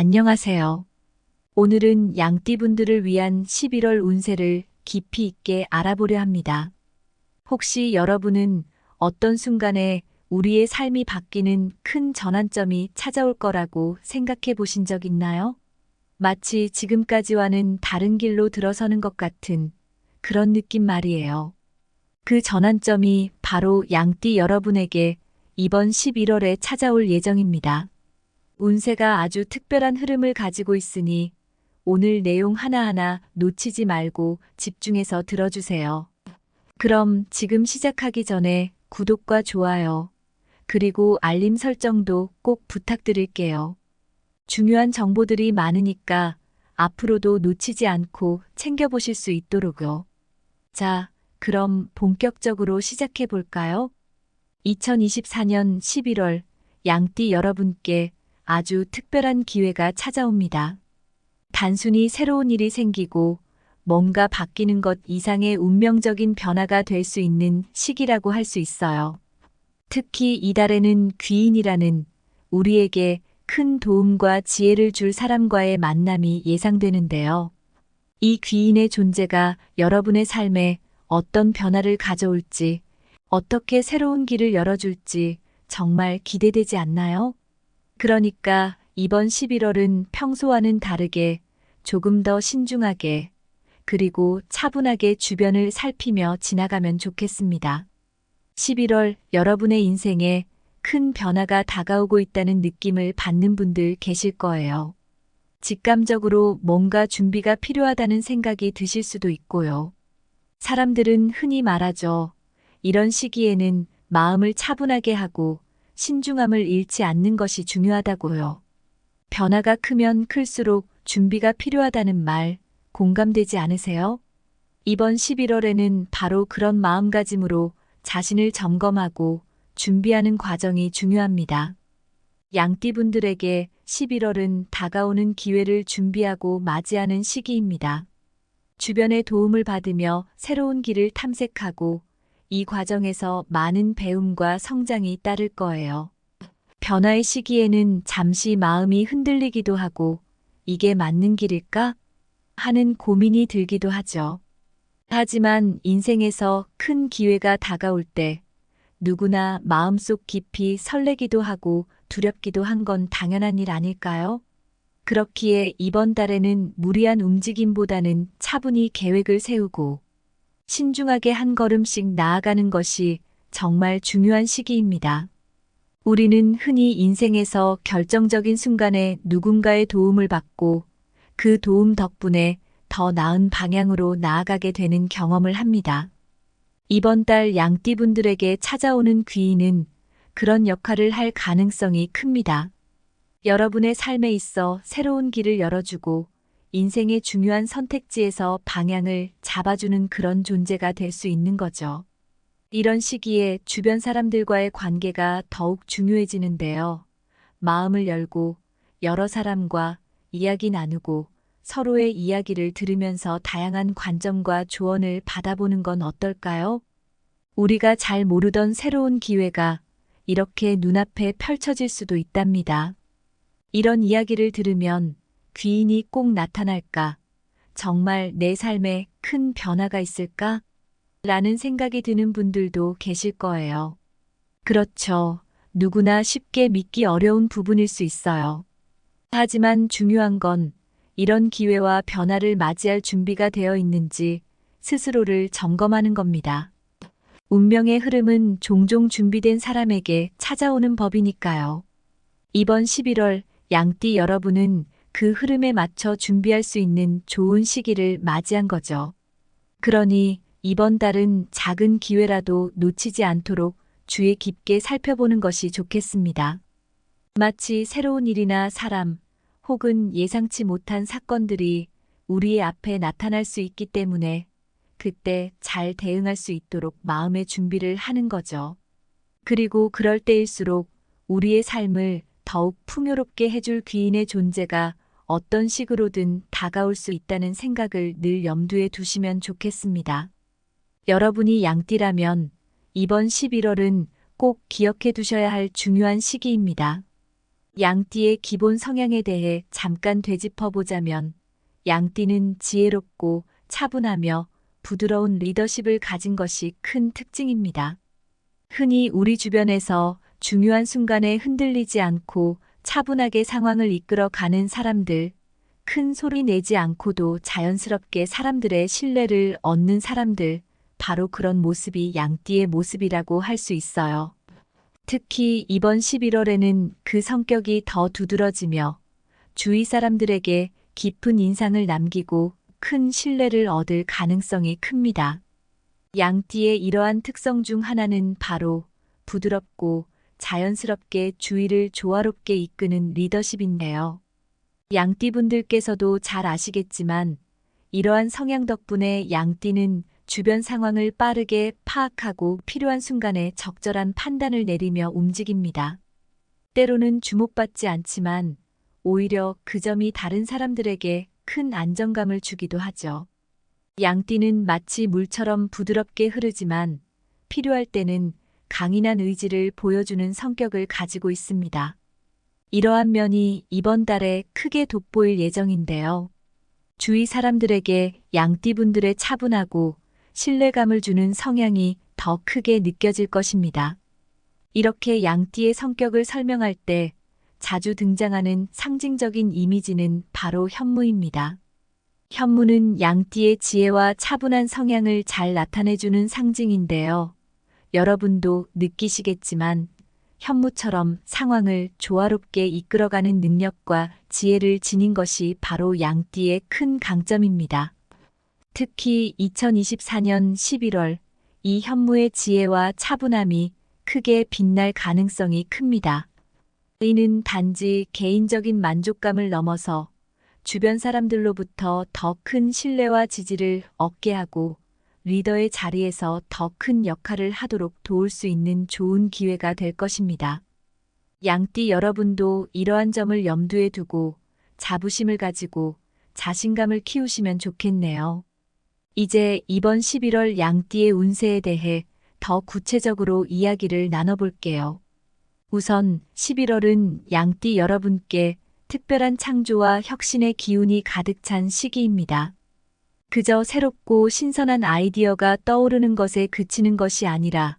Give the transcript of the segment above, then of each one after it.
안녕하세요. 오늘은 양띠분들을 위한 11월 운세를 깊이 있게 알아보려 합니다. 혹시 여러분은 어떤 순간에 우리의 삶이 바뀌는 큰 전환점이 찾아올 거라고 생각해 보신 적 있나요? 마치 지금까지와는 다른 길로 들어서는 것 같은 그런 느낌 말이에요. 그 전환점이 바로 양띠 여러분에게 이번 11월에 찾아올 예정입니다. 운세가 아주 특별한 흐름을 가지고 있으니 오늘 내용 하나하나 놓치지 말고 집중해서 들어주세요. 그럼 지금 시작하기 전에 구독과 좋아요, 그리고 알림 설정도 꼭 부탁드릴게요. 중요한 정보들이 많으니까 앞으로도 놓치지 않고 챙겨보실 수 있도록요. 자, 그럼 본격적으로 시작해 볼까요? 2024년 11월 양띠 여러분께 아주 특별한 기회가 찾아옵니다. 단순히 새로운 일이 생기고 뭔가 바뀌는 것 이상의 운명적인 변화가 될 수 있는 시기라고 할 수 있어요. 특히 이달에는 귀인이라는 우리에게 큰 도움과 지혜를 줄 사람과의 만남이 예상되는데요. 이 귀인의 존재가 여러분의 삶에 어떤 변화를 가져올지, 어떻게 새로운 길을 열어줄지 정말 기대되지 않나요? 그러니까 이번 11월은 평소와는 다르게 조금 더 신중하게 그리고 차분하게 주변을 살피며 지나가면 좋겠습니다. 11월 여러분의 인생에 큰 변화가 다가오고 있다는 느낌을 받는 분들 계실 거예요. 직감적으로 뭔가 준비가 필요하다는 생각이 드실 수도 있고요. 사람들은 흔히 말하죠. 이런 시기에는 마음을 차분하게 하고 신중함을 잃지 않는 것이 중요하다고요. 변화가 크면 클수록 준비가 필요하다는 말 공감되지 않으세요? 이번 11월에는 바로 그런 마음가짐으로 자신을 점검하고 준비하는 과정이 중요합니다. 양띠분들에게 11월은 다가오는 기회를 준비하고 맞이하는 시기입니다. 주변의 도움을 받으며 새로운 길을 탐색하고 이 과정에서 많은 배움과 성장이 따를 거예요. 변화의 시기에는 잠시 마음이 흔들리기도 하고 이게 맞는 길일까? 하는 고민이 들기도 하죠. 하지만 인생에서 큰 기회가 다가올 때 누구나 마음속 깊이 설레기도 하고 두렵기도 한 건 당연한 일 아닐까요? 그렇기에 이번 달에는 무리한 움직임보다는 차분히 계획을 세우고 신중하게 한 걸음씩 나아가는 것이 정말 중요한 시기입니다. 우리는 흔히 인생에서 결정적인 순간에 누군가의 도움을 받고 그 도움 덕분에 더 나은 방향으로 나아가게 되는 경험을 합니다. 이번 달 양띠분들에게 찾아오는 귀인은 그런 역할을 할 가능성이 큽니다. 여러분의 삶에 있어 새로운 길을 열어주고 인생의 중요한 선택지에서 방향을 잡아주는 그런 존재가 될 수 있는 거죠. 이런 시기에 주변 사람들과의 관계가 더욱 중요해지는데요. 마음을 열고 여러 사람과 이야기 나누고 서로의 이야기를 들으면서 다양한 관점과 조언을 받아보는 건 어떨까요? 우리가 잘 모르던 새로운 기회가 이렇게 눈앞에 펼쳐질 수도 있답니다. 이런 이야기를 들으면 귀인이 꼭 나타날까? 정말 내 삶에 큰 변화가 있을까? 라는 생각이 드는 분들도 계실 거예요. 그렇죠. 누구나 쉽게 믿기 어려운 부분일 수 있어요. 하지만 중요한 건 이런 기회와 변화를 맞이할 준비가 되어 있는지 스스로를 점검하는 겁니다. 운명의 흐름은 종종 준비된 사람에게 찾아오는 법이니까요. 이번 11월 양띠 여러분은 그 흐름에 맞춰 준비할 수 있는 좋은 시기를 맞이한 거죠. 그러니 이번 달은 작은 기회라도 놓치지 않도록 주의 깊게 살펴보는 것이 좋겠습니다. 마치 새로운 일이나 사람 혹은 예상치 못한 사건들이 우리의 앞에 나타날 수 있기 때문에 그때 잘 대응할 수 있도록 마음의 준비를 하는 거죠. 그리고 그럴 때일수록 우리의 삶을 더욱 풍요롭게 해줄 귀인의 존재가 어떤 식으로든 다가올 수 있다는 생각을 늘 염두에 두시면 좋겠습니다. 여러분이 양띠라면 이번 11월은 꼭 기억해 두셔야 할 중요한 시기입니다. 양띠의 기본 성향에 대해 잠깐 되짚어 보자면, 양띠는 지혜롭고 차분하며 부드러운 리더십을 가진 것이 큰 특징입니다. 흔히 우리 주변에서 중요한 순간에 흔들리지 않고 차분하게 상황을 이끌어 가는 사람들, 큰 소리 내지 않고도 자연스럽게 사람들의 신뢰를 얻는 사람들, 바로 그런 모습이 양띠의 모습이라고 할 수 있어요. 특히 이번 11월에는 그 성격이 더 두드러지며 주위 사람들에게 깊은 인상을 남기고 큰 신뢰를 얻을 가능성이 큽니다. 양띠의 이러한 특성 중 하나는 바로 부드럽고 자연스럽게 주위를 조화롭게 이끄는 리더십인데요. 양띠분들께서도 잘 아시겠지만 이러한 성향 덕분에 양띠는 주변 상황을 빠르게 파악하고 필요한 순간에 적절한 판단을 내리며 움직입니다. 때로는 주목받지 않지만 오히려 그 점이 다른 사람들에게 큰 안정감을 주기도 하죠. 양띠는 마치 물처럼 부드럽게 흐르지만 필요할 때는 강인한 의지를 보여주는 성격을 가지고 있습니다. 이러한 면이 이번 달에 크게 돋보일 예정인데요. 주위 사람들에게 양띠분들의 차분하고 신뢰감을 주는 성향이 더 크게 느껴질 것입니다. 이렇게 양띠의 성격을 설명할 때 자주 등장하는 상징적인 이미지는 바로 현무입니다. 현무는 양띠의 지혜와 차분한 성향을 잘 나타내주는 상징인데요. 여러분도 느끼시겠지만 현무처럼 상황을 조화롭게 이끌어가는 능력과 지혜를 지닌 것이 바로 양띠의 큰 강점입니다. 특히 2024년 11월 이 현무의 지혜와 차분함이 크게 빛날 가능성이 큽니다. 이는 단지 개인적인 만족감을 넘어서 주변 사람들로부터 더 큰 신뢰와 지지를 얻게 하고 리더의 자리에서 더 큰 역할을 하도록 도울 수 있는 좋은 기회가 될 것입니다. 양띠 여러분도 이러한 점을 염두에 두고 자부심을 가지고 자신감을 키우시면 좋겠네요. 이제 이번 11월 양띠의 운세에 대해 더 구체적으로 이야기를 나눠볼게요. 우선 11월은 양띠 여러분께 특별한 창조와 혁신의 기운이 가득 찬 시기입니다. 그저 새롭고 신선한 아이디어가 떠오르는 것에 그치는 것이 아니라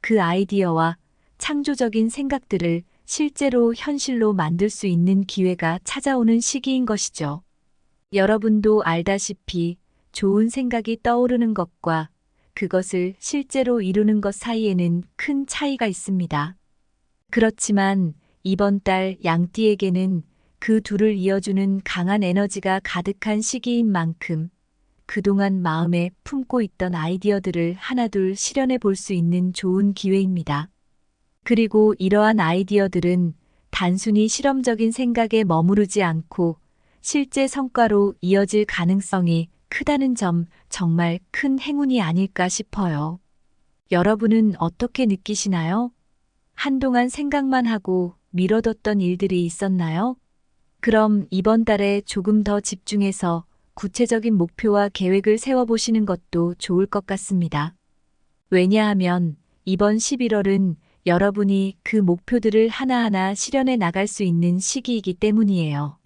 그 아이디어와 창조적인 생각들을 실제로 현실로 만들 수 있는 기회가 찾아오는 시기인 것이죠. 여러분도 알다시피 좋은 생각이 떠오르는 것과 그것을 실제로 이루는 것 사이에는 큰 차이가 있습니다. 그렇지만 이번 달 양띠에게는 그 둘을 이어주는 강한 에너지가 가득한 시기인 만큼 그동안 마음에 품고 있던 아이디어들을 하나둘 실현해 볼 수 있는 좋은 기회입니다. 그리고 이러한 아이디어들은 단순히 실험적인 생각에 머무르지 않고 실제 성과로 이어질 가능성이 크다는 점 정말 큰 행운이 아닐까 싶어요. 여러분은 어떻게 느끼시나요? 한동안 생각만 하고 미뤄뒀던 일들이 있었나요? 그럼 이번 달에 조금 더 집중해서 구체적인 목표와 계획을 세워보시는 것도 좋을 것 같습니다. 왜냐하면 이번 11월은 여러분이 그 목표들을 하나하나 실현해 나갈 수 있는 시기이기 때문이에요.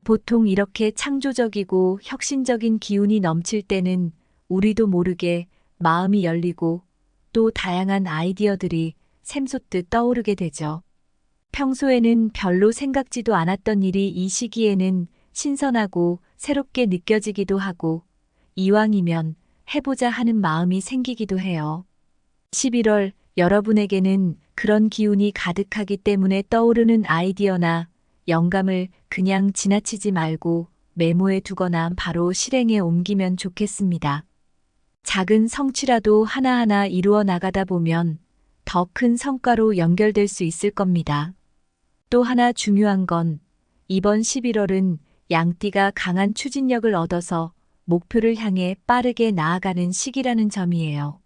보통 이렇게 창조적이고 혁신적인 기운이 넘칠 때는 우리도 모르게 마음이 열리고 또 다양한 아이디어들이 샘솟듯 떠오르게 되죠. 평소에는 별로 생각지도 않았던 일이 이 시기에는 신선하고 새롭게 느껴지기도 하고 이왕이면 해보자 하는 마음이 생기기도 해요. 11월 여러분에게는 그런 기운이 가득하기 때문에 떠오르는 아이디어나 영감을 그냥 지나치지 말고 메모해 두거나 바로 실행에 옮기면 좋겠습니다. 작은 성취라도 하나하나 이루어 나가다 보면 더 큰 성과로 연결될 수 있을 겁니다. 또 하나 중요한 건 이번 11월은 양띠가 강한 추진력을 얻어서 목표를 향해 빠르게 나아가는 시기라는 점이에요.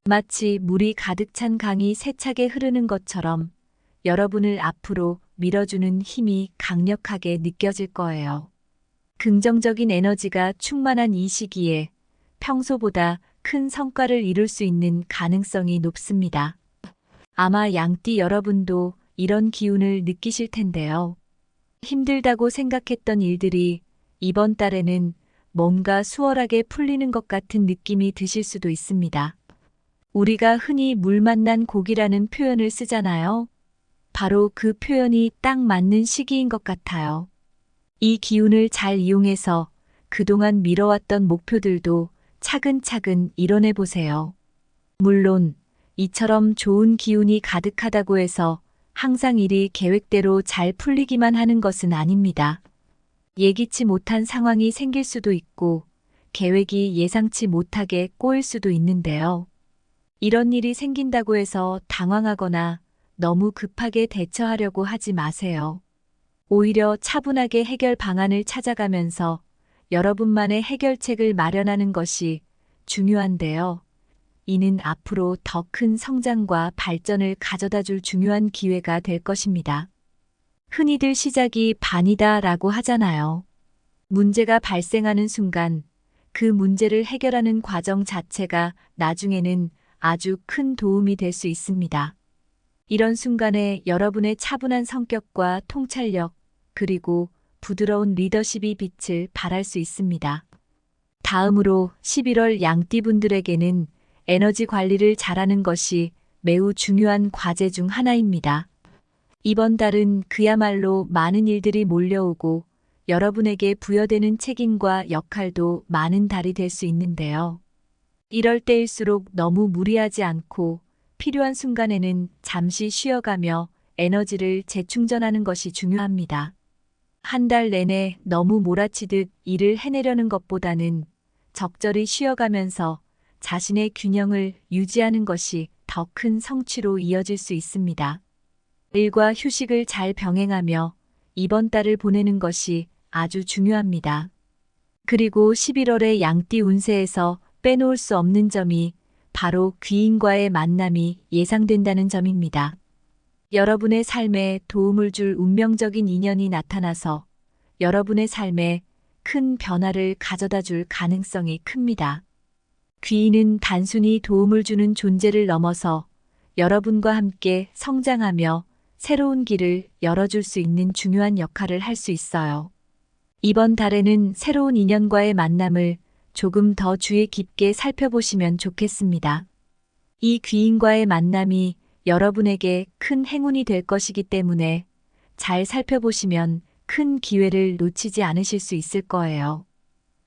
마치 물이 가득 찬 강이 세차게 흐르는 것처럼 여러분을 앞으로 밀어주는 힘이 강력하게 느껴질 거예요. 긍정적인 에너지가 충만한 이 시기에 평소보다 큰 성과를 이룰 수 있는 가능성이 높습니다. 아마 양띠 여러분도 이런 기운을 느끼실 텐데요. 힘들다고 생각했던 일들이 이번 달에는 뭔가 수월하게 풀리는 것 같은 느낌이 드실 수도 있습니다. 우리가 흔히 물 만난 고기라는 표현을 쓰잖아요. 바로 그 표현이 딱 맞는 시기인 것 같아요. 이 기운을 잘 이용해서 그동안 미뤄왔던 목표들도 차근차근 이뤄내 보세요. 물론 이처럼 좋은 기운이 가득하다고 해서 항상 일이 계획대로 잘 풀리기만 하는 것은 아닙니다. 예기치 못한 상황이 생길 수도 있고 계획이 예상치 못하게 꼬일 수도 있는데요. 이런 일이 생긴다고 해서 당황하거나 너무 급하게 대처하려고 하지 마세요. 오히려 차분하게 해결 방안을 찾아가면서 여러분만의 해결책을 마련하는 것이 중요한데요. 이는 앞으로 더 큰 성장과 발전을 가져다 줄 중요한 기회가 될 것입니다. 흔히들 시작이 반이다라고 하잖아요. 문제가 발생하는 순간 그 문제를 해결하는 과정 자체가 나중에는 아주 큰 도움이 될 수 있습니다. 이런 순간에 여러분의 차분한 성격과 통찰력, 그리고 부드러운 리더십이 빛을 발할 수 있습니다. 다음으로 11월 양띠분들에게는 에너지 관리를 잘하는 것이 매우 중요한 과제 중 하나입니다. 이번 달은 그야말로 많은 일들이 몰려오고 여러분에게 부여되는 책임과 역할도 많은 달이 될 수 있는데요. 이럴 때일수록 너무 무리하지 않고 필요한 순간에는 잠시 쉬어가며 에너지를 재충전하는 것이 중요합니다. 한 달 내내 너무 몰아치듯 일을 해내려는 것보다는 적절히 쉬어가면서 자신의 균형을 유지하는 것이 더 큰 성취로 이어질 수 있습니다. 일과 휴식을 잘 병행하며 이번 달을 보내는 것이 아주 중요합니다. 그리고 11월의 양띠 운세에서 빼놓을 수 없는 점이 바로 귀인과의 만남이 예상된다는 점입니다. 여러분의 삶에 도움을 줄 운명적인 인연이 나타나서 여러분의 삶에 큰 변화를 가져다 줄 가능성이 큽니다. 귀인은 단순히 도움을 주는 존재를 넘어서 여러분과 함께 성장하며 새로운 길을 열어줄 수 있는 중요한 역할을 할 수 있어요. 이번 달에는 새로운 인연과의 만남을 조금 더 주의 깊게 살펴보시면 좋겠습니다. 이 귀인과의 만남이 여러분에게 큰 행운이 될 것이기 때문에 잘 살펴보시면 큰 기회를 놓치지 않으실 수 있을 거예요.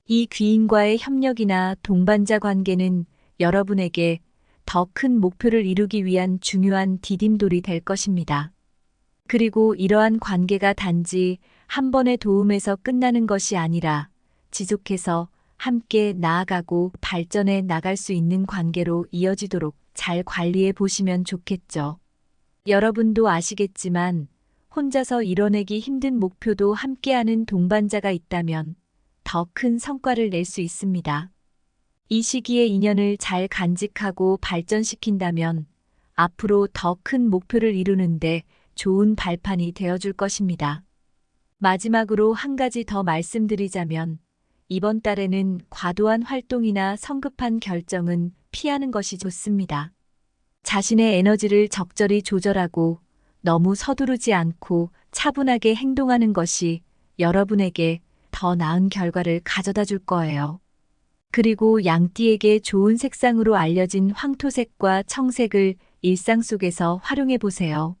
이 귀인과의 협력이나 동반자 관계는 여러분에게 더 큰 목표를 이루기 위한 중요한 디딤돌이 될 것입니다. 그리고 이러한 관계가 단지 한 번의 도움에서 끝나는 것이 아니라 지속해서 함께 나아가고 발전해 나갈 수 있는 관계로 이어지도록 잘 관리해 보시면 좋겠죠. 여러분도 아시겠지만 혼자서 이뤄내기 힘든 목표도 함께하는 동반자가 있다면 더 큰 성과를 낼 수 있습니다. 이 시기에 인연을 잘 간직하고 발전시킨다면 앞으로 더 큰 목표를 이루는데 좋은 발판이 되어줄 것입니다. 마지막으로 한 가지 더 말씀드리자면 이번 달에는 과도한 활동이나 성급한 결정은 피하는 것이 좋습니다. 자신의 에너지를 적절히 조절하고 너무 서두르지 않고 차분하게 행동하는 것이 여러분에게 더 나은 결과를 가져다 줄 거예요. 그리고 양띠에게 좋은 색상으로 알려진 황토색과 청색을 일상 속에서 활용해 보세요.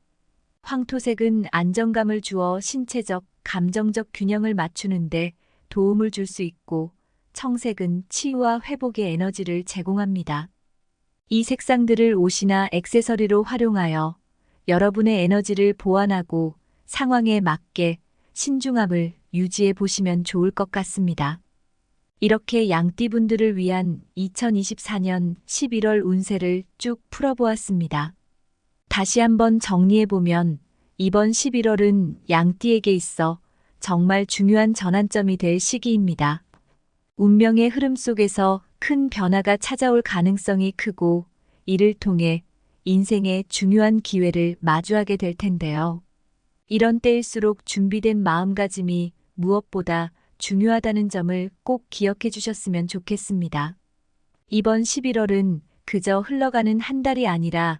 황토색은 안정감을 주어 신체적, 감정적 균형을 맞추는데 도움을 줄 수 있고 청색은 치유와 회복의 에너지를 제공합니다. 이 색상들을 옷이나 액세서리로 활용하여 여러분의 에너지를 보완하고 상황에 맞게 신중함을 유지해 보시면 좋을 것 같습니다. 이렇게 양띠분들을 위한 2024년 11월 운세를 쭉 풀어보았습니다. 다시 한번 정리해보면 이번 11월은 양띠에게 있어 정말 중요한 전환점이 될 시기입니다. 운명의 흐름 속에서 큰 변화가 찾아올 가능성이 크고 이를 통해 인생의 중요한 기회를 마주하게 될 텐데요. 이런 때일수록 준비된 마음가짐이 무엇보다 중요하다는 점을 꼭 기억해 주셨으면 좋겠습니다. 이번 11월은 그저 흘러가는 한 달이 아니라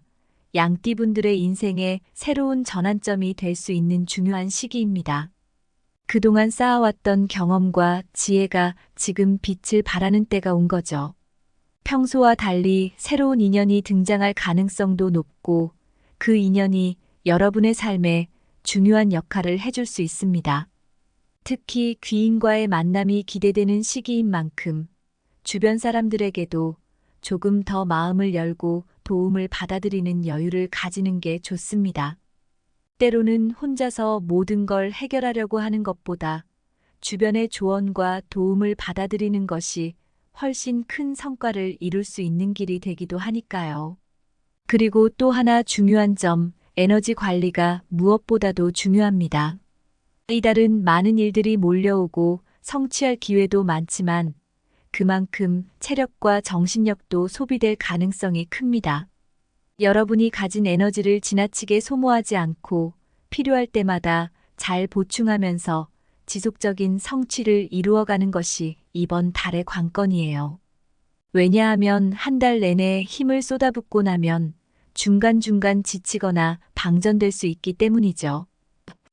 양띠분들의 인생의 새로운 전환점이 될 수 있는 중요한 시기입니다. 그동안 쌓아왔던 경험과 지혜가 지금 빛을 발하는 때가 온 거죠. 평소와 달리 새로운 인연이 등장할 가능성도 높고 그 인연이 여러분의 삶에 중요한 역할을 해줄 수 있습니다. 특히 귀인과의 만남이 기대되는 시기인 만큼 주변 사람들에게도 조금 더 마음을 열고 도움을 받아들이는 여유를 가지는 게 좋습니다. 때로는 혼자서 모든 걸 해결하려고 하는 것보다 주변의 조언과 도움을 받아들이는 것이 훨씬 큰 성과를 이룰 수 있는 길이 되기도 하니까요. 그리고 또 하나 중요한 점, 에너지 관리가 무엇보다도 중요합니다. 이달은 많은 일들이 몰려오고 성취할 기회도 많지만 그만큼 체력과 정신력도 소비될 가능성이 큽니다. 여러분이 가진 에너지를 지나치게 소모하지 않고 필요할 때마다 잘 보충하면서 지속적인 성취를 이루어가는 것이 이번 달의 관건이에요. 왜냐하면 한 달 내내 힘을 쏟아붓고 나면 중간중간 지치거나 방전될 수 있기 때문이죠.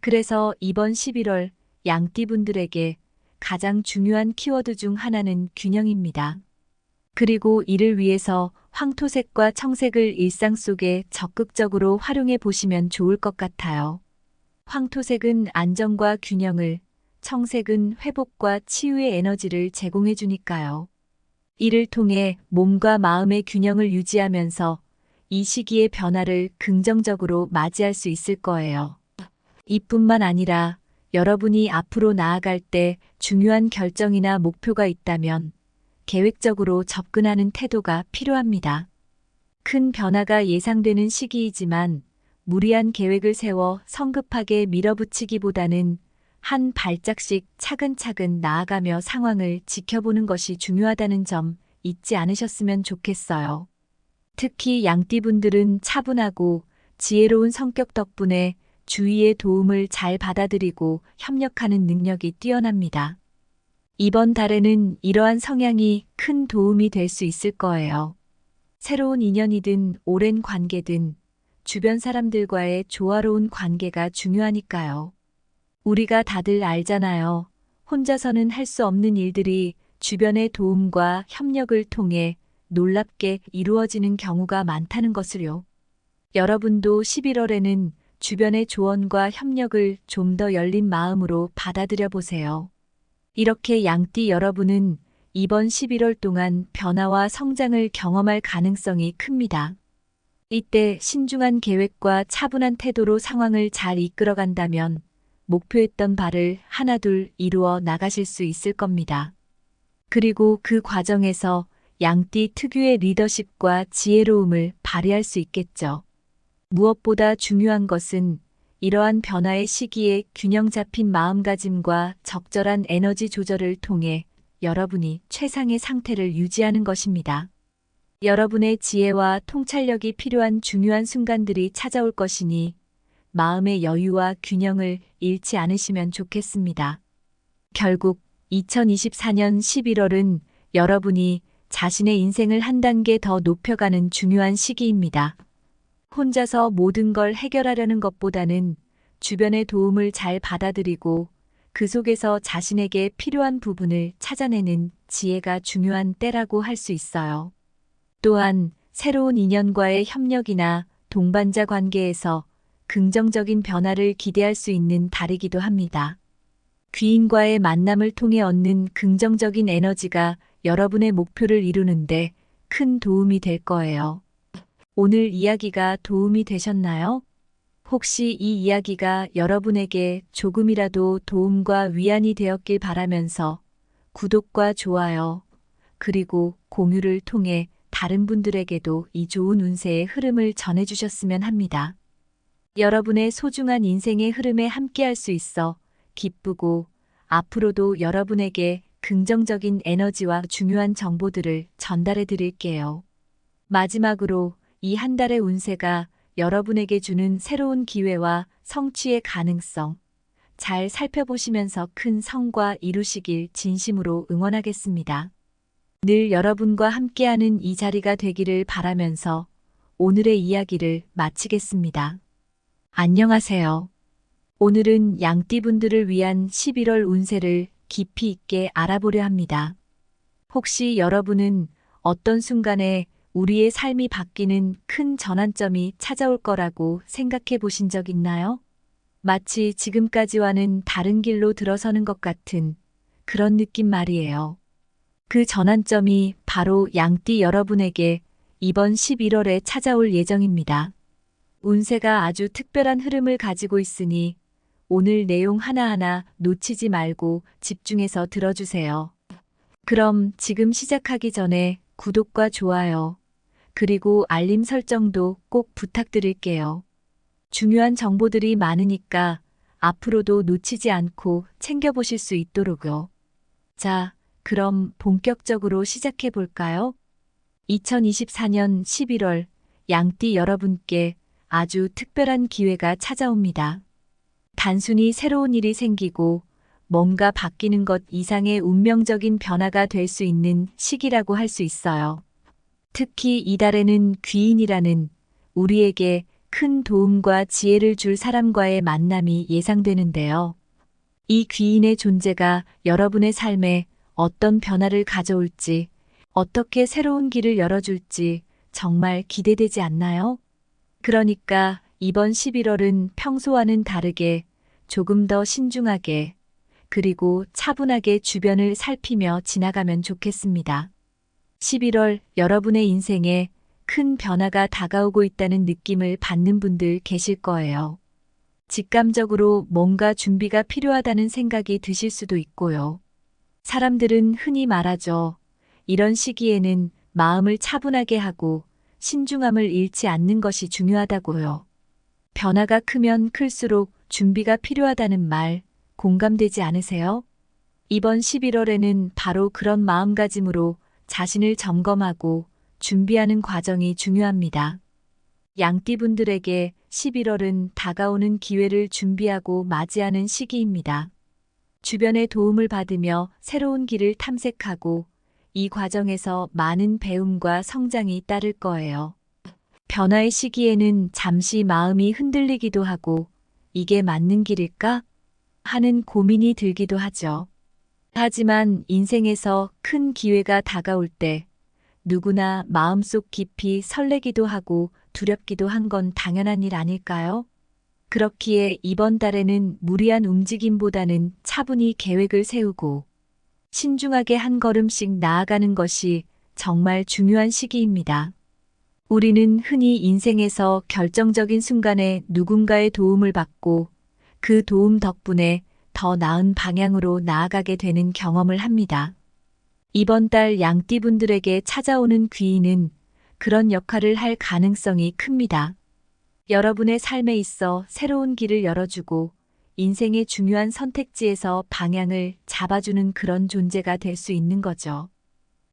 그래서 이번 11월 양띠분들에게 가장 중요한 키워드 중 하나는 균형입니다. 그리고 이를 위해서 황토색과 청색을 일상 속에 적극적으로 활용해 보시면 좋을 것 같아요. 황토색은 안정과 균형을, 청색은 회복과 치유의 에너지를 제공해 주니까요. 이를 통해 몸과 마음의 균형을 유지하면서 이 시기의 변화를 긍정적으로 맞이할 수 있을 거예요. 이뿐만 아니라 여러분이 앞으로 나아갈 때 중요한 결정이나 목표가 있다면 계획적으로 접근하는 태도가 필요합니다. 큰 변화가 예상되는 시기이지만 무리한 계획을 세워 성급하게 밀어붙이기보다는 한 발짝씩 차근차근 나아가며 상황을 지켜보는 것이 중요하다는 점 잊지 않으셨으면 좋겠어요. 특히 양띠분들은 차분하고 지혜로운 성격 덕분에 주위의 도움을 잘 받아들이고 협력하는 능력이 뛰어납니다. 이번 달에는 이러한 성향이 큰 도움이 될 수 있을 거예요. 새로운 인연이든 오랜 관계든 주변 사람들과의 조화로운 관계가 중요하니까요. 우리가 다들 알잖아요. 혼자서는 할 수 없는 일들이 주변의 도움과 협력을 통해 놀랍게 이루어지는 경우가 많다는 것을요. 여러분도 11월에는 주변의 조언과 협력을 좀 더 열린 마음으로 받아들여 보세요. 이렇게 양띠 여러분은 이번 11월 동안 변화와 성장을 경험할 가능성이 큽니다. 이때 신중한 계획과 차분한 태도로 상황을 잘 이끌어간다면 목표했던 바를 하나둘 이루어 나가실 수 있을 겁니다. 그리고 그 과정에서 양띠 특유의 리더십과 지혜로움을 발휘할 수 있겠죠. 무엇보다 중요한 것은 이러한 변화의 시기에 균형 잡힌 마음가짐과 적절한 에너지 조절을 통해 여러분이 최상의 상태를 유지하는 것입니다. 여러분의 지혜와 통찰력이 필요한 중요한 순간들이 찾아올 것이니 마음의 여유와 균형을 잃지 않으시면 좋겠습니다. 결국 2024년 11월은 여러분이 자신의 인생을 한 단계 더 높여가는 중요한 시기입니다. 혼자서 모든 걸 해결하려는 것보다는 주변의 도움을 잘 받아들이고 그 속에서 자신에게 필요한 부분을 찾아내는 지혜가 중요한 때라고 할 수 있어요. 또한 새로운 인연과의 협력이나 동반자 관계에서 긍정적인 변화를 기대할 수 있는 달이기도 합니다. 귀인과의 만남을 통해 얻는 긍정적인 에너지가 여러분의 목표를 이루는데 큰 도움이 될 거예요. 오늘 이야기가 도움이 되셨나요? 혹시 이 이야기가 여러분에게 조금이라도 도움과 위안이 되었길 바라면서 구독과 좋아요, 그리고 공유를 통해 다른 분들에게도 이 좋은 운세의 흐름을 전해주셨으면 합니다. 여러분의 소중한 인생의 흐름에 함께할 수 있어 기쁘고 앞으로도 여러분에게 긍정적인 에너지와 중요한 정보들을 전달해 드릴게요. 마지막으로 이 한 달의 운세가 여러분에게 주는 새로운 기회와 성취의 가능성 잘 살펴보시면서 큰 성과 이루시길 진심으로 응원하겠습니다. 늘 여러분과 함께하는 이 자리가 되기를 바라면서 오늘의 이야기를 마치겠습니다. 안녕하세요. 오늘은 양띠분들을 위한 11월 운세를 깊이 있게 알아보려 합니다. 혹시 여러분은 어떤 순간에 우리의 삶이 바뀌는 큰 전환점이 찾아올 거라고 생각해 보신 적 있나요? 마치 지금까지와는 다른 길로 들어서는 것 같은 그런 느낌 말이에요. 그 전환점이 바로 양띠 여러분에게 이번 11월에 찾아올 예정입니다. 운세가 아주 특별한 흐름을 가지고 있으니 오늘 내용 하나하나 놓치지 말고 집중해서 들어주세요. 그럼 지금 시작하기 전에 구독과 좋아요, 그리고 알림 설정도 꼭 부탁드릴게요. 중요한 정보들이 많으니까 앞으로도 놓치지 않고 챙겨보실 수 있도록요. 자, 그럼 본격적으로 시작해 볼까요? 2024년 11월 양띠 여러분께 아주 특별한 기회가 찾아옵니다. 단순히 새로운 일이 생기고 뭔가 바뀌는 것 이상의 운명적인 변화가 될 수 있는 시기라고 할 수 있어요. 특히 이달에는 귀인이라는 우리에게 큰 도움과 지혜를 줄 사람과의 만남이 예상되는데요. 이 귀인의 존재가 여러분의 삶에 어떤 변화를 가져올지, 어떻게 새로운 길을 열어줄지 정말 기대되지 않나요? 그러니까 이번 11월은 평소와는 다르게 조금 더 신중하게, 그리고 차분하게 주변을 살피며 지나가면 좋겠습니다. 11월 여러분의 인생에 큰 변화가 다가오고 있다는 느낌을 받는 분들 계실 거예요. 직감적으로 뭔가 준비가 필요하다는 생각이 드실 수도 있고요. 사람들은 흔히 말하죠. 이런 시기에는 마음을 차분하게 하고 신중함을 잃지 않는 것이 중요하다고요. 변화가 크면 클수록 준비가 필요하다는 말 공감되지 않으세요? 이번 11월에는 바로 그런 마음가짐으로 자신을 점검하고 준비하는 과정이 중요합니다. 양띠분들에게 11월은 다가오는 기회를 준비하고 맞이하는 시기입니다. 주변의 도움을 받으며 새로운 길을 탐색하고 이 과정에서 많은 배움과 성장이 따를 거예요. 변화의 시기에는 잠시 마음이 흔들리기도 하고 이게 맞는 길일까? 하는 고민이 들기도 하죠. 하지만 인생에서 큰 기회가 다가올 때 누구나 마음속 깊이 설레기도 하고 두렵기도 한 건 당연한 일 아닐까요? 그렇기에 이번 달에는 무리한 움직임보다는 차분히 계획을 세우고 신중하게 한 걸음씩 나아가는 것이 정말 중요한 시기입니다. 우리는 흔히 인생에서 결정적인 순간에 누군가의 도움을 받고 그 도움 덕분에 더 나은 방향으로 나아가게 되는 경험을 합니다. 이번 달 양띠분들에게 찾아오는 귀인은 그런 역할을 할 가능성이 큽니다. 여러분의 삶에 있어 새로운 길을 열어주고 인생의 중요한 선택지에서 방향을 잡아주는 그런 존재가 될 수 있는 거죠.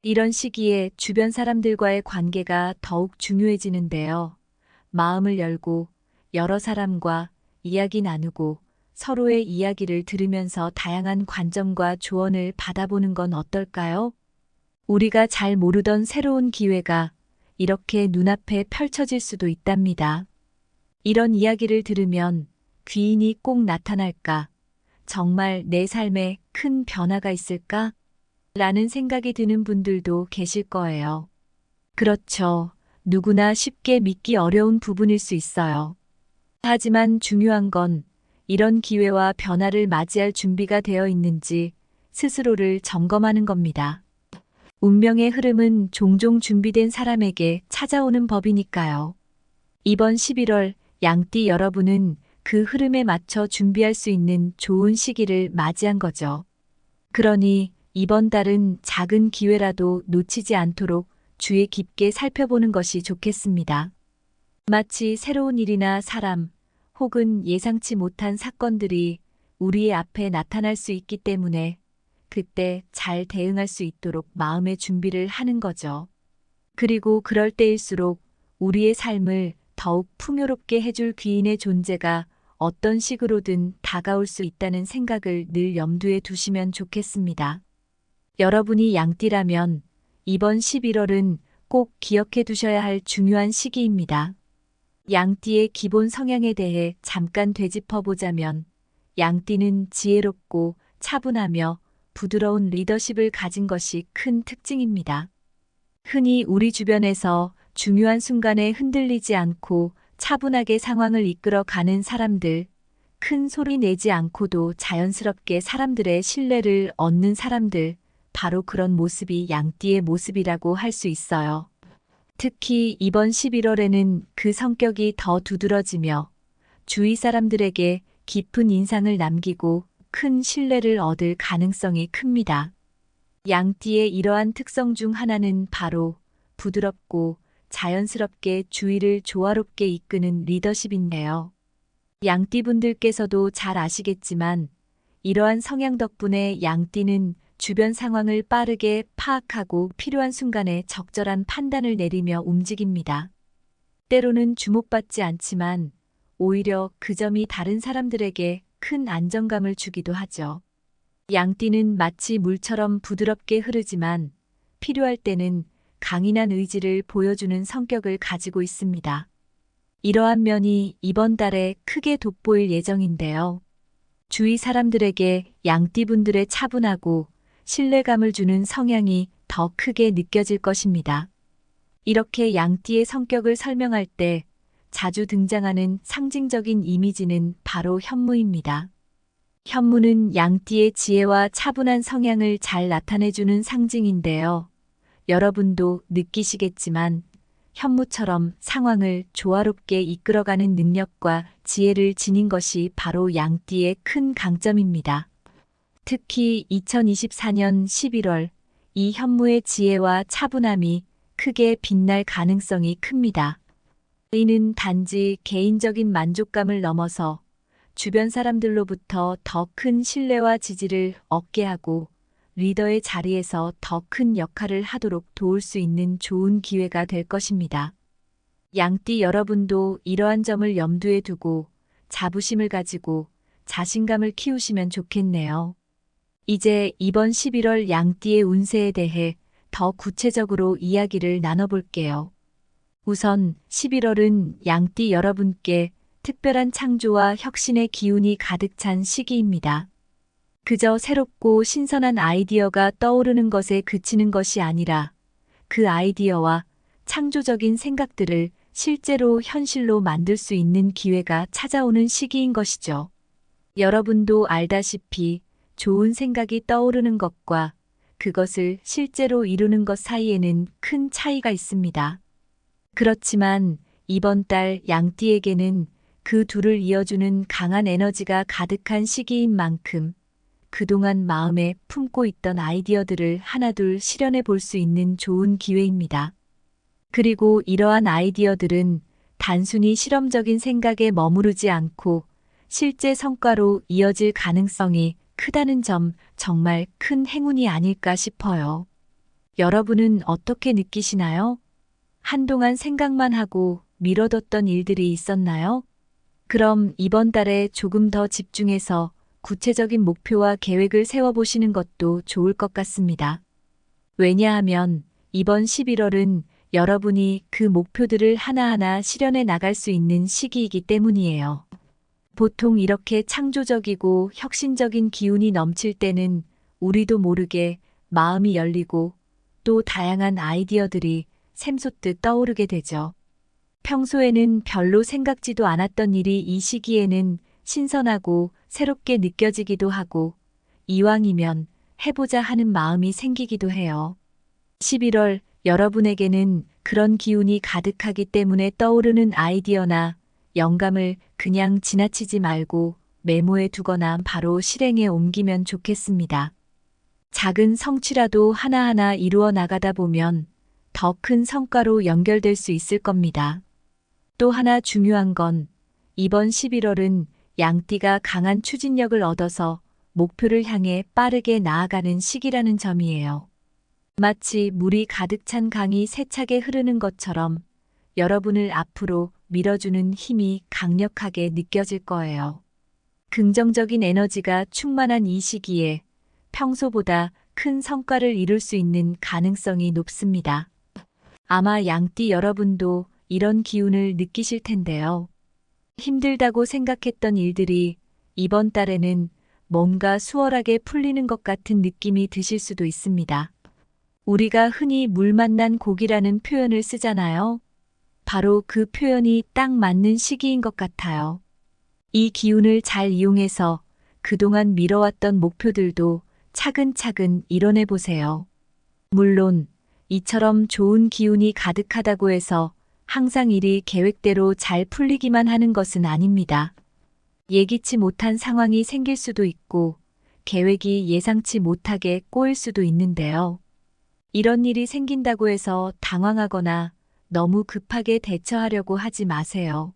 이런 시기에 주변 사람들과의 관계가 더욱 중요해지는데요. 마음을 열고 여러 사람과 이야기 나누고 서로의 이야기를 들으면서 다양한 관점과 조언을 받아보는 건 어떨까요? 우리가 잘 모르던 새로운 기회가 이렇게 눈앞에 펼쳐질 수도 있답니다. 이런 이야기를 들으면 귀인이 꼭 나타날까? 정말 내 삶에 큰 변화가 있을까? 라는 생각이 드는 분들도 계실 거예요. 그렇죠. 누구나 쉽게 믿기 어려운 부분일 수 있어요. 하지만 중요한 건 이런 기회와 변화를 맞이할 준비가 되어 있는지 스스로를 점검하는 겁니다. 운명의 흐름은 종종 준비된 사람에게 찾아오는 법이니까요. 이번 11월 양띠 여러분은 그 흐름에 맞춰 준비할 수 있는 좋은 시기를 맞이한 거죠. 그러니 이번 달은 작은 기회라도 놓치지 않도록 주의 깊게 살펴보는 것이 좋겠습니다. 마치 새로운 일이나 사람, 혹은 예상치 못한 사건들이 우리의 앞에 나타날 수 있기 때문에 그때 잘 대응할 수 있도록 마음의 준비를 하는 거죠. 그리고 그럴 때일수록 우리의 삶을 더욱 풍요롭게 해줄 귀인의 존재가 어떤 식으로든 다가올 수 있다는 생각을 늘 염두에 두시면 좋겠습니다. 여러분이 양띠라면 이번 11월은 꼭 기억해 두셔야 할 중요한 시기입니다. 양띠의 기본 성향에 대해 잠깐 되짚어 보자면, 양띠는 지혜롭고 차분하며 부드러운 리더십을 가진 것이 큰 특징입니다. 흔히 우리 주변에서 중요한 순간에 흔들리지 않고 차분하게 상황을 이끌어 가는 사람들, 큰 소리 내지 않고도 자연스럽게 사람들의 신뢰를 얻는 사람들, 바로 그런 모습이 양띠의 모습이라고 할 수 있어요. 특히 이번 11월에는 그 성격이 더 두드러지며 주위 사람들에게 깊은 인상을 남기고 큰 신뢰를 얻을 가능성이 큽니다. 양띠의 이러한 특성 중 하나는 바로 부드럽고 자연스럽게 주위를 조화롭게 이끄는 리더십인데요. 양띠분들께서도 잘 아시겠지만 이러한 성향 덕분에 양띠는 주변 상황을 빠르게 파악하고 필요한 순간에 적절한 판단을 내리며 움직입니다. 때로는 주목받지 않지만 오히려 그 점이 다른 사람들에게 큰 안정감을 주기도 하죠. 양띠는 마치 물처럼 부드럽게 흐르지만 필요할 때는 강인한 의지를 보여주는 성격을 가지고 있습니다. 이러한 면이 이번 달에 크게 돋보일 예정인데요. 주위 사람들에게 양띠분들의 차분하고 신뢰감을 주는 성향이 더 크게 느껴질 것입니다. 이렇게 양띠의 성격을 설명할 때 자주 등장하는 상징적인 이미지는 바로 현무입니다. 현무는 양띠의 지혜와 차분한 성향을 잘 나타내주는 상징인데요. 여러분도 느끼시겠지만 현무처럼 상황을 조화롭게 이끌어가는 능력과 지혜를 지닌 것이 바로 양띠의 큰 강점입니다. 특히 2024년 11월 이 현무의 지혜와 차분함이 크게 빛날 가능성이 큽니다. 이는 단지 개인적인 만족감을 넘어서 주변 사람들로부터 더 큰 신뢰와 지지를 얻게 하고 리더의 자리에서 더 큰 역할을 하도록 도울 수 있는 좋은 기회가 될 것입니다. 양띠 여러분도 이러한 점을 염두에 두고 자부심을 가지고 자신감을 키우시면 좋겠네요. 이제 이번 11월 양띠의 운세에 대해 더 구체적으로 이야기를 나눠볼게요. 우선 11월은 양띠 여러분께 특별한 창조와 혁신의 기운이 가득 찬 시기입니다. 그저 새롭고 신선한 아이디어가 떠오르는 것에 그치는 것이 아니라 그 아이디어와 창조적인 생각들을 실제로 현실로 만들 수 있는 기회가 찾아오는 시기인 것이죠. 여러분도 알다시피 좋은 생각이 떠오르는 것과 그것을 실제로 이루는 것 사이에는 큰 차이가 있습니다. 그렇지만 이번 달 양띠에게는 그 둘을 이어주는 강한 에너지가 가득한 시기인 만큼 그동안 마음에 품고 있던 아이디어들을 하나둘 실현해 볼 수 있는 좋은 기회입니다. 그리고 이러한 아이디어들은 단순히 실험적인 생각에 머무르지 않고 실제 성과로 이어질 가능성이 크다는 점 정말 큰 행운이 아닐까 싶어요. 여러분은 어떻게 느끼시나요? 한동안 생각만 하고 미뤄뒀던 일들이 있었나요? 그럼 이번 달에 조금 더 집중해서 구체적인 목표와 계획을 세워보시는 것도 좋을 것 같습니다. 왜냐하면 이번 11월은 여러분이 그 목표들을 하나하나 실현해 나갈 수 있는 시기이기 때문이에요. 보통 이렇게 창조적이고 혁신적인 기운이 넘칠 때는 우리도 모르게 마음이 열리고 또 다양한 아이디어들이 샘솟듯 떠오르게 되죠. 평소에는 별로 생각지도 않았던 일이 이 시기에는 신선하고 새롭게 느껴지기도 하고 이왕이면 해보자 하는 마음이 생기기도 해요. 11월 여러분에게는 그런 기운이 가득하기 때문에 떠오르는 아이디어나 영감을 그냥 지나치지 말고 메모해 두거나 바로 실행에 옮기면 좋겠습니다. 작은 성취라도 하나하나 이루어 나가다 보면 더 큰 성과로 연결될 수 있을 겁니다. 또 하나 중요한 건 이번 11월은 양띠가 강한 추진력을 얻어서 목표를 향해 빠르게 나아가는 시기라는 점이에요. 마치 물이 가득 찬 강이 세차게 흐르는 것처럼 여러분을 앞으로 밀어주는 힘이 강력하게 느껴질 거예요. 긍정적인 에너지가 충만한 이 시기에 평소보다 큰 성과를 이룰 수 있는 가능성이 높습니다. 아마 양띠 여러분도 이런 기운을 느끼실 텐데요. 힘들다고 생각했던 일들이 이번 달에는 뭔가 수월하게 풀리는 것 같은 느낌이 드실 수도 있습니다. 우리가 흔히 물 만난 고기라는 표현을 쓰잖아요. 바로 그 표현이 딱 맞는 시기인 것 같아요. 이 기운을 잘 이용해서 그동안 미뤄왔던 목표들도 차근차근 이뤄내 보세요. 물론 이처럼 좋은 기운이 가득하다고 해서 항상 일이 계획대로 잘 풀리기만 하는 것은 아닙니다. 예기치 못한 상황이 생길 수도 있고 계획이 예상치 못하게 꼬일 수도 있는데요. 이런 일이 생긴다고 해서 당황하거나 너무 급하게 대처하려고 하지 마세요.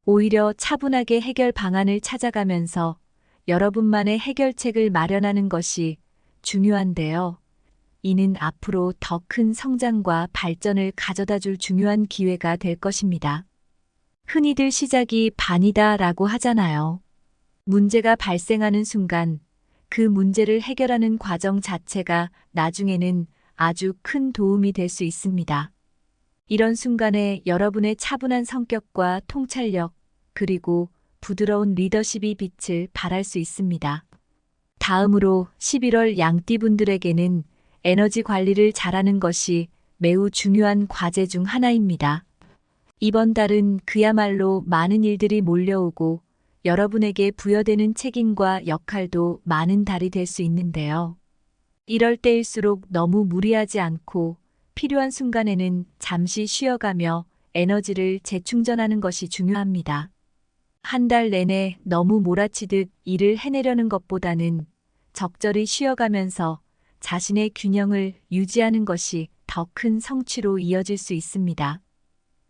오히려 차분하게 해결 방안을 찾아가면서 여러분만의 해결책을 마련하는 것이 중요한데요. 이는 앞으로 더 큰 성장과 발전을 가져다 줄 중요한 기회가 될 것입니다. 흔히들 시작이 반이다라고 하잖아요. 문제가 발생하는 순간 그 문제를 해결하는 과정 자체가 나중에는 아주 큰 도움이 될 수 있습니다. 이런 순간에 여러분의 차분한 성격과 통찰력, 그리고 부드러운 리더십이 빛을 발할 수 있습니다. 다음으로 11월 양띠분들에게는 에너지 관리를 잘하는 것이 매우 중요한 과제 중 하나입니다. 이번 달은 그야말로 많은 일들이 몰려오고 여러분에게 부여되는 책임과 역할도 많은 달이 될 수 있는데요. 이럴 때일수록 너무 무리하지 않고 필요한 순간에는 잠시 쉬어가며 에너지를 재충전하는 것이 중요합니다. 한 달 내내 너무 몰아치듯 일을 해내려는 것보다는 적절히 쉬어가면서 자신의 균형을 유지하는 것이 더 큰 성취로 이어질 수 있습니다.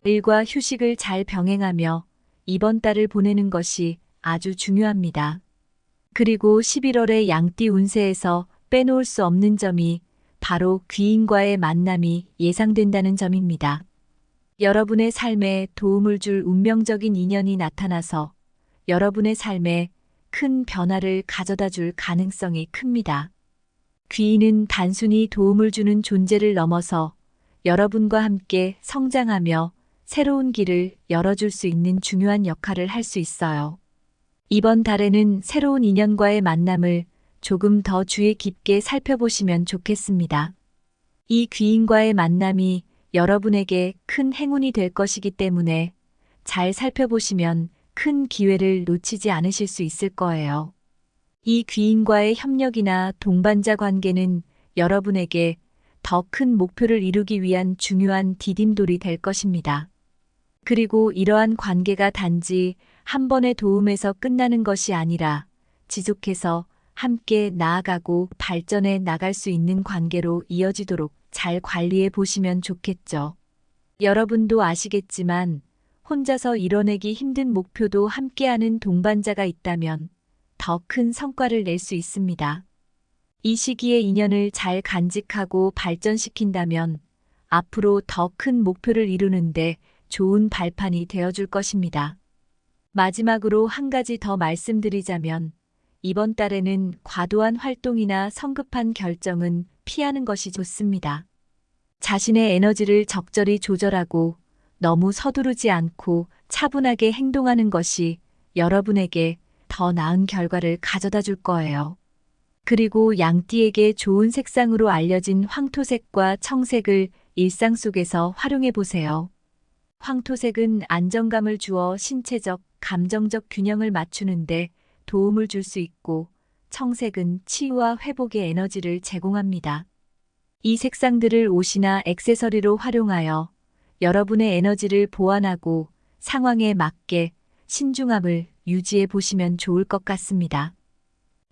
일과 휴식을 잘 병행하며 이번 달을 보내는 것이 아주 중요합니다. 그리고 11월의 양띠 운세에서 빼놓을 수 없는 점이 바로 귀인과의 만남이 예상된다는 점입니다. 여러분의 삶에 도움을 줄 운명적인 인연이 나타나서 여러분의 삶에 큰 변화를 가져다 줄 가능성이 큽니다. 귀인은 단순히 도움을 주는 존재를 넘어서 여러분과 함께 성장하며 새로운 길을 열어줄 수 있는 중요한 역할을 할 수 있어요. 이번 달에는 새로운 인연과의 만남을 조금 더 주의 깊게 살펴보시면 좋겠습니다. 이 귀인과의 만남이 여러분에게 큰 행운이 될 것이기 때문에 잘 살펴보시면 큰 기회를 놓치지 않으실 수 있을 거예요. 이 귀인과의 협력이나 동반자 관계는 여러분에게 더 큰 목표를 이루기 위한 중요한 디딤돌이 될 것입니다. 그리고 이러한 관계가 단지 한 번의 도움에서 끝나는 것이 아니라 지속해서 함께 나아가고 발전해 나갈 수 있는 관계로 이어지도록 잘 관리해 보시면 좋겠죠. 여러분도 아시겠지만 혼자서 이뤄내기 힘든 목표도 함께하는 동반자가 있다면 더 큰 성과를 낼 수 있습니다. 이 시기에 인연을 잘 간직하고 발전시킨다면 앞으로 더 큰 목표를 이루는데 좋은 발판이 되어줄 것입니다. 마지막으로 한 가지 더 말씀드리자면 이번 달에는 과도한 활동이나 성급한 결정은 피하는 것이 좋습니다. 자신의 에너지를 적절히 조절하고 너무 서두르지 않고 차분하게 행동하는 것이 여러분에게 더 나은 결과를 가져다 줄 거예요. 그리고 양띠에게 좋은 색상으로 알려진 황토색과 청색을 일상 속에서 활용해 보세요. 황토색은 안정감을 주어 신체적, 감정적 균형을 맞추는데 도움을 줄 수 있고 청색은 치유와 회복의 에너지를 제공합니다. 이 색상들을 옷이나 액세서리로 활용하여 여러분의 에너지를 보완하고 상황에 맞게 신중함을 유지해 보시면 좋을 것 같습니다.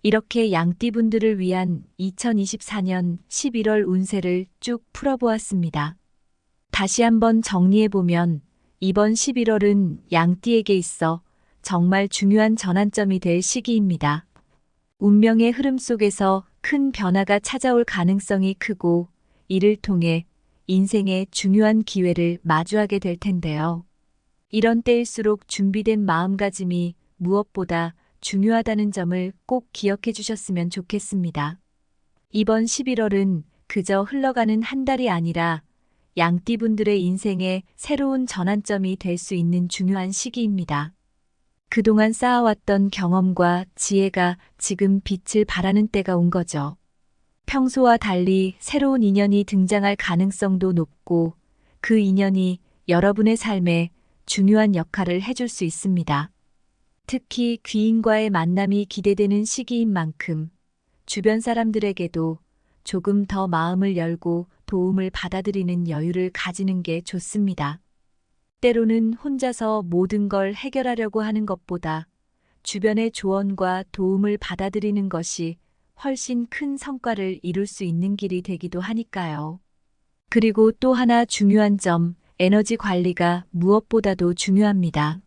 이렇게 양띠분들을 위한 2024년 11월 운세를 쭉 풀어보았습니다. 다시 한번 정리해보면 이번 11월은 양띠에게 있어 정말 중요한 전환점이 될 시기입니다. 운명의 흐름 속에서 큰 변화가 찾아올 가능성이 크고 이를 통해 인생의 중요한 기회를 마주하게 될 텐데요. 이런 때일수록 준비된 마음가짐이 무엇보다 중요하다는 점을 꼭 기억해 주셨으면 좋겠습니다. 이번 11월은 그저 흘러가는 한 달이 아니라 양띠분들의 인생의 새로운 전환점이 될 수 있는 중요한 시기입니다. 그동안 쌓아왔던 경험과 지혜가 지금 빛을 발하는 때가 온 거죠. 평소와 달리 새로운 인연이 등장할 가능성도 높고 그 인연이 여러분의 삶에 중요한 역할을 해줄 수 있습니다. 특히 귀인과의 만남이 기대되는 시기인 만큼 주변 사람들에게도 조금 더 마음을 열고 도움을 받아들이는 여유를 가지는 게 좋습니다. 때로는 혼자서 모든 걸 해결하려고 하는 것보다 주변의 조언과 도움을 받아들이는 것이 훨씬 큰 성과를 이룰 수 있는 길이 되기도 하니까요. 그리고 또 하나 중요한 점, 에너지 관리가 무엇보다도 중요합니다.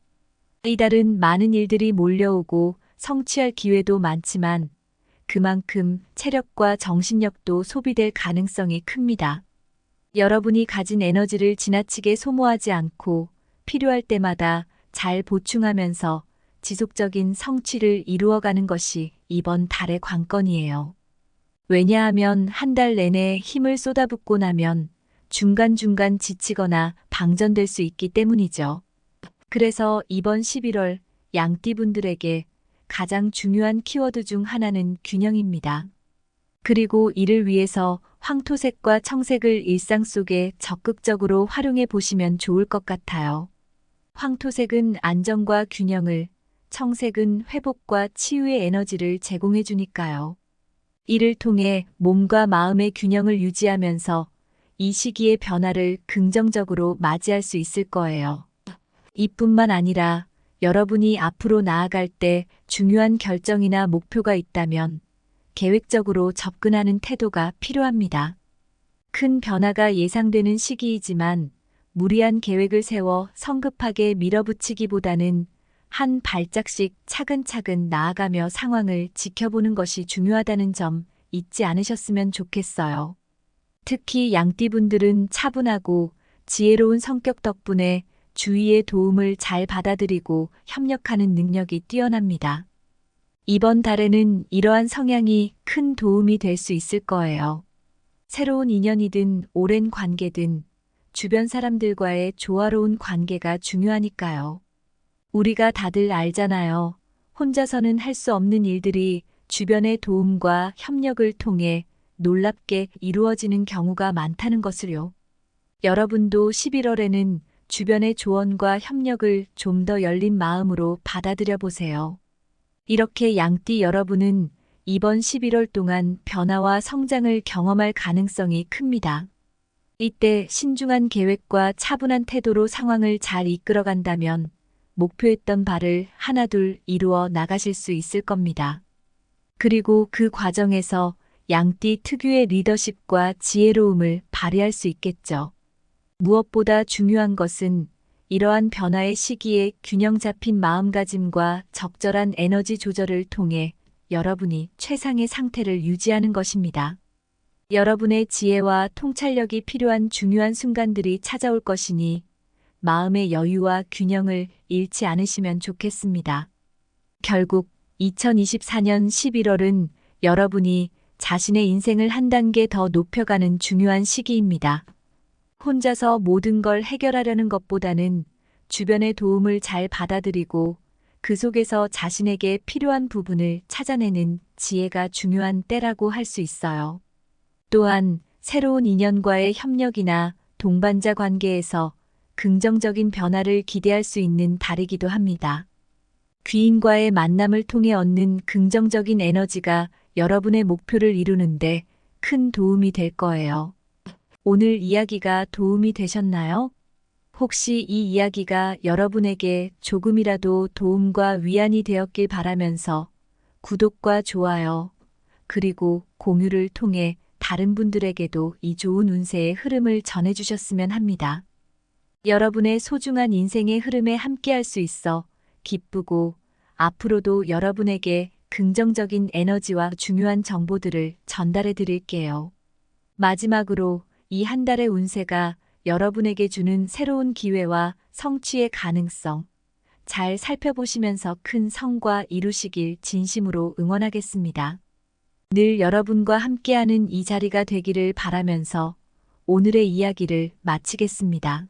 이달은 많은 일들이 몰려오고 성취할 기회도 많지만 그만큼 체력과 정신력도 소비될 가능성이 큽니다. 여러분이 가진 에너지를 지나치게 소모하지 않고 필요할 때마다 잘 보충하면서 지속적인 성취를 이루어가는 것이 이번 달의 관건이에요. 왜냐하면 한 달 내내 힘을 쏟아붓고 나면 중간중간 지치거나 방전될 수 있기 때문이죠. 그래서 이번 11월 양띠분들에게 가장 중요한 키워드 중 하나는 균형입니다. 그리고 이를 위해서 황토색과 청색을 일상 속에 적극적으로 활용해 보시면 좋을 것 같아요. 황토색은 안정과 균형을, 청색은 회복과 치유의 에너지를 제공해 주니까요. 이를 통해 몸과 마음의 균형을 유지하면서 이 시기의 변화를 긍정적으로 맞이할 수 있을 거예요. 이뿐만 아니라 여러분이 앞으로 나아갈 때 중요한 결정이나 목표가 있다면 계획적으로 접근하는 태도가 필요합니다. 큰 변화가 예상되는 시기이지만 무리한 계획을 세워 성급하게 밀어붙이기보다는 한 발짝씩 차근차근 나아가며 상황을 지켜보는 것이 중요하다는 점 잊지 않으셨으면 좋겠어요. 특히 양띠분들은 차분하고 지혜로운 성격 덕분에 주위의 도움을 잘 받아들이고 협력하는 능력이 뛰어납니다. 이번 달에는 이러한 성향이 큰 도움이 될 수 있을 거예요. 새로운 인연이든 오랜 관계든 주변 사람들과의 조화로운 관계가 중요하니까요. 우리가 다들 알잖아요. 혼자서는 할 수 없는 일들이 주변의 도움과 협력을 통해 놀랍게 이루어지는 경우가 많다는 것을요. 여러분도 11월에는 주변의 조언과 협력을 좀 더 열린 마음으로 받아들여 보세요. 이렇게 양띠 여러분은 이번 11월 동안 변화와 성장을 경험할 가능성이 큽니다. 이때 신중한 계획과 차분한 태도로 상황을 잘 이끌어간다면 목표했던 바를 하나둘 이루어 나가실 수 있을 겁니다. 그리고 그 과정에서 양띠 특유의 리더십과 지혜로움을 발휘할 수 있겠죠. 무엇보다 중요한 것은 이러한 변화의 시기에 균형 잡힌 마음가짐과 적절한 에너지 조절을 통해 여러분이 최상의 상태를 유지하는 것입니다. 여러분의 지혜와 통찰력이 필요한 중요한 순간들이 찾아올 것이니 마음의 여유와 균형을 잃지 않으시면 좋겠습니다. 결국 2024년 11월은 여러분이 자신의 인생을 한 단계 더 높여가는 중요한 시기입니다. 혼자서 모든 걸 해결하려는 것보다는 주변의 도움을 잘 받아들이고 그 속에서 자신에게 필요한 부분을 찾아내는 지혜가 중요한 때라고 할 수 있어요. 또한 새로운 인연과의 협력이나 동반자 관계에서 긍정적인 변화를 기대할 수 있는 달이기도 합니다. 귀인과의 만남을 통해 얻는 긍정적인 에너지가 여러분의 목표를 이루는데 큰 도움이 될 거예요. 오늘 이야기가 도움이 되셨나요? 혹시 이 이야기가 여러분에게 조금이라도 도움과 위안이 되었길 바라면서 구독과 좋아요, 그리고 공유를 통해 다른 분들에게도 이 좋은 운세의 흐름을 전해주셨으면 합니다. 여러분의 소중한 인생의 흐름에 함께할 수 있어 기쁘고 앞으로도 여러분에게 긍정적인 에너지와 중요한 정보들을 전달해 드릴게요. 마지막으로 이 한 달의 운세가 여러분에게 주는 새로운 기회와 성취의 가능성 잘 살펴보시면서 큰 성과 이루시길 진심으로 응원하겠습니다. 늘 여러분과 함께하는 이 자리가 되기를 바라면서 오늘의 이야기를 마치겠습니다.